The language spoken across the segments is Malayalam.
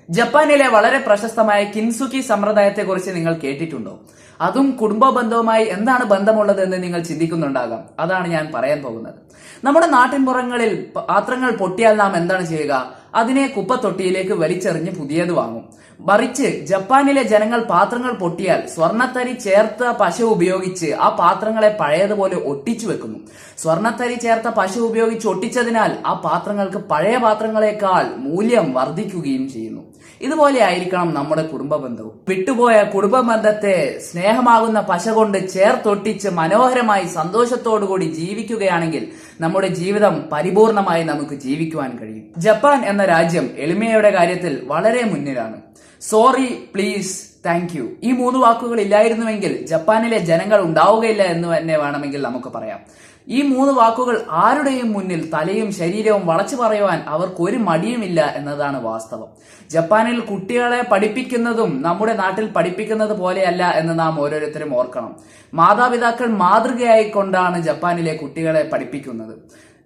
ജപ്പാനിലെ വളരെ പ്രശസ്തമായ കിൻസുക്കി സമ്പ്രദായത്തെക്കുറിച്ച് നിങ്ങൾ കേട്ടിട്ടുണ്ടോ? അതും കുടുംബ ബന്ധവുമായി എന്താണ് ബന്ധമുള്ളത് എന്ന് നിങ്ങൾ ചിന്തിക്കുന്നുണ്ടാകാം. അതാണ് ഞാൻ പറയാൻ പോകുന്നത്. നമ്മുടെ നാട്ടിൻപുറങ്ങളിൽ പാത്രങ്ങൾ പൊട്ടിയാൽ നാം എന്താണ് ചെയ്യുക? അതിനെ കുപ്പത്തൊട്ടിയിലേക്ക് വലിച്ചെറിഞ്ഞ് പുതിയത് വാങ്ങും. മറിച്ച് ജപ്പാനിലെ ജനങ്ങൾ പാത്രങ്ങൾ പൊട്ടിയാൽ സ്വർണ്ണത്തരി ചേർത്ത പശ ഉപയോഗിച്ച് ആ പാത്രങ്ങളെ പഴയതുപോലെ ഒട്ടിച്ചു വെക്കുന്നു. സ്വർണ്ണത്തരി ചേർത്ത പശ ഉപയോഗിച്ച് ഒട്ടിച്ചതിനാൽ ആ പാത്രങ്ങൾക്ക് പഴയ പാത്രങ്ങളെക്കാൾ മൂല്യം വർദ്ധിക്കുകയും ചെയ്യുന്നു. ഇതുപോലെ ആയിരിക്കണം നമ്മുടെ കുടുംബ ബന്ധവും. വിട്ടുപോയ കുടുംബ ബന്ധത്തെ സ്നേഹമാകുന്ന പശ കൊണ്ട് ചേർത്തൊട്ടിച്ച് മനോഹരമായി സന്തോഷത്തോടുകൂടി ജീവിക്കുകയാണെങ്കിൽ നമ്മുടെ ജീവിതം പരിപൂർണമായി നമുക്ക് ജീവിക്കുവാൻ കഴിയും. ജപ്പാൻ എന്ന രാജ്യം എളിമയുടെ കാര്യത്തിൽ വളരെ മുന്നിലാണ്. സോറി, പ്ലീസ്, താങ്ക് യു, ഈ 3 വാക്കുകൾ ഇല്ലായിരുന്നുവെങ്കിൽ ജപ്പാനിലെ ജനങ്ങൾ ഉണ്ടാവുകയില്ല എന്ന് തന്നെ വേണമെങ്കിൽ നമുക്ക് പറയാം. ഈ 3 വാക്കുകൾ ആരുടെയും മുന്നിൽ തലയും ശരീരവും വളച്ചു പറയുവാൻ അവർക്കൊരു മടിയുമില്ല എന്നതാണ് വാസ്തവം. ജപ്പാനിൽ കുട്ടികളെ പഠിപ്പിക്കുന്നതും നമ്മുടെ നാട്ടിൽ പഠിപ്പിക്കുന്നത് പോലെയല്ല എന്ന് നാം ഓരോരുത്തരും ഓർക്കണം. മാതാപിതാക്കൾ മാതൃകയായിക്കൊണ്ടാണ് ജപ്പാനിലെ കുട്ടികളെ പഠിപ്പിക്കുന്നത്.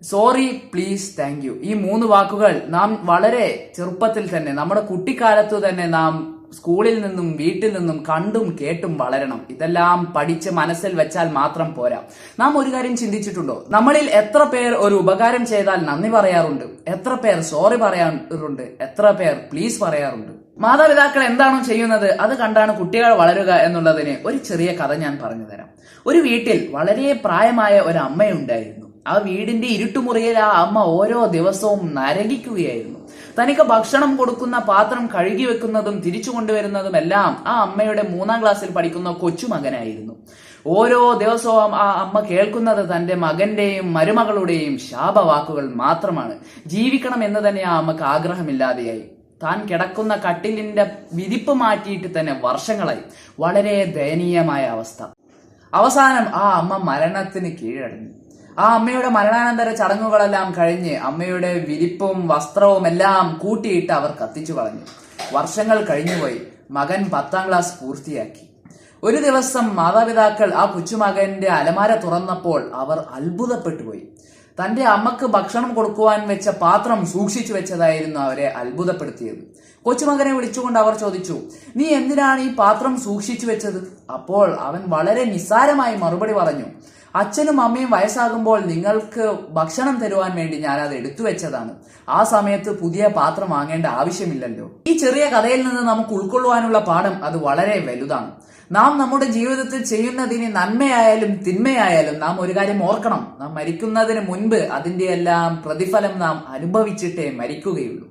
സോറി, പ്ലീസ്, താങ്ക് യു, ഈ 3 വാക്കുകൾ നാം വളരെ ചെറുപ്പത്തിൽ തന്നെ, നമ്മുടെ കുട്ടിക്കാലത്തു തന്നെ നാം സ്കൂളിൽ നിന്നും വീട്ടിൽ നിന്നും കണ്ടും കേട്ടും വളരണം. ഇതെല്ലാം പഠിച്ച് മനസ്സിൽ വെച്ചാൽ മാത്രം പോരാ. നാം ഒരു കാര്യം ചിന്തിച്ചിട്ടുണ്ടോ? നമ്മളിൽ എത്ര പേർ ഒരു ഉപകാരം ചെയ്താൽ നന്ദി പറയാറുണ്ട്? എത്ര പേർ സോറി പറയാറുണ്ട്? എത്ര പേർ പ്ലീസ് പറയാറുണ്ട്? മാതാപിതാക്കൾ എന്താണോ ചെയ്യുന്നത് അത് കണ്ടാണ് കുട്ടികൾ വളരുക എന്നുള്ളതിന് ഒരു ചെറിയ കഥ ഞാൻ പറഞ്ഞു തരാം. ഒരു വീട്ടിൽ വളരെ പ്രായമായ ഒരു അമ്മയുണ്ടായിരുന്നു. ആ വീടിന്റെ ഇരുട്ടുമുറിയിൽ ആ അമ്മ ഓരോ ദിവസവും നരകിക്കുകയായിരുന്നു. തനിക്ക് ഭക്ഷണം കൊടുക്കുന്ന പാത്രം കഴുകി വെക്കുന്നതും തിരിച്ചു കൊണ്ടുവരുന്നതും എല്ലാം ആ അമ്മയുടെ 3ാം ക്ലാസ്സിൽ പഠിക്കുന്ന കൊച്ചുമകനായിരുന്നു. ഓരോ ദിവസവും ആ അമ്മ കേൾക്കുന്നത് തന്റെ മകന്റെയും മരുമകളുടെയും ശാപവാക്കുകൾ മാത്രമാണ്. ജീവിക്കണം എന്ന് തന്നെ ആ അമ്മക്ക് ആഗ്രഹമില്ലാതെയായി. താൻ കിടക്കുന്ന കട്ടിലിന്റെ വിരിപ്പ് മാറ്റിയിട്ട് തന്നെ വർഷങ്ങളായി. വളരെ ദയനീയമായ അവസ്ഥ. അവസാനം ആ അമ്മ മരണത്തിന് കീഴടങ്ങി. ആ അമ്മയുടെ മരണാനന്തര ചടങ്ങുകളെല്ലാം കഴിഞ്ഞ് അമ്മയുടെ വിരിപ്പും വസ്ത്രവും എല്ലാം കൂട്ടിയിട്ട് അവർ കത്തിച്ചു കളഞ്ഞു. വർഷങ്ങൾ കഴിഞ്ഞുപോയി. മകൻ 10ാം ക്ലാസ് പൂർത്തിയാക്കി. ഒരു ദിവസം മാതാപിതാക്കൾ ആ കൊച്ചുമകന്റെ അലമാര തുറന്നപ്പോൾ അവർ അത്ഭുതപ്പെട്ടു പോയി. തന്റെ അമ്മക്ക് ഭക്ഷണം കൊടുക്കുവാൻ വെച്ച പാത്രം സൂക്ഷിച്ചു വെച്ചതായിരുന്നു അവരെ അത്ഭുതപ്പെടുത്തിയത്. കൊച്ചുമകനെ വിളിച്ചുകൊണ്ട് അവർ ചോദിച്ചു, നീ എന്തിനാണ് ഈ പാത്രം സൂക്ഷിച്ചു വെച്ചത്? അപ്പോൾ അവൻ വളരെ നിസ്സാരമായി മറുപടി പറഞ്ഞു, അച്ഛനും അമ്മയും വയസ്സാകുമ്പോൾ നിങ്ങൾക്ക് ഭക്ഷണം തരുവാൻ വേണ്ടി ഞാൻ അത് എടുത്തു വെച്ചതാണ്. ആ സമയത്ത് പുതിയ പാത്രം വാങ്ങേണ്ട ആവശ്യമില്ലല്ലോ. ഈ ചെറിയ കഥയിൽ നിന്ന് നമുക്ക് ഉൾക്കൊള്ളുവാനുള്ള പാഠം അത് വളരെ വലുതാണ്. നാം നമ്മുടെ ജീവിതത്തിൽ ചെയ്യുന്നതിന് നന്മയായാലും തിന്മയായാലും നാം ഒരു കാര്യം ഓർക്കണം. നാം മരിക്കുന്നതിന് മുൻപ് അതിന്റെ എല്ലാം പ്രതിഫലം നാം അനുഭവിച്ചിട്ടേ മരിക്കുകയുള്ളൂ.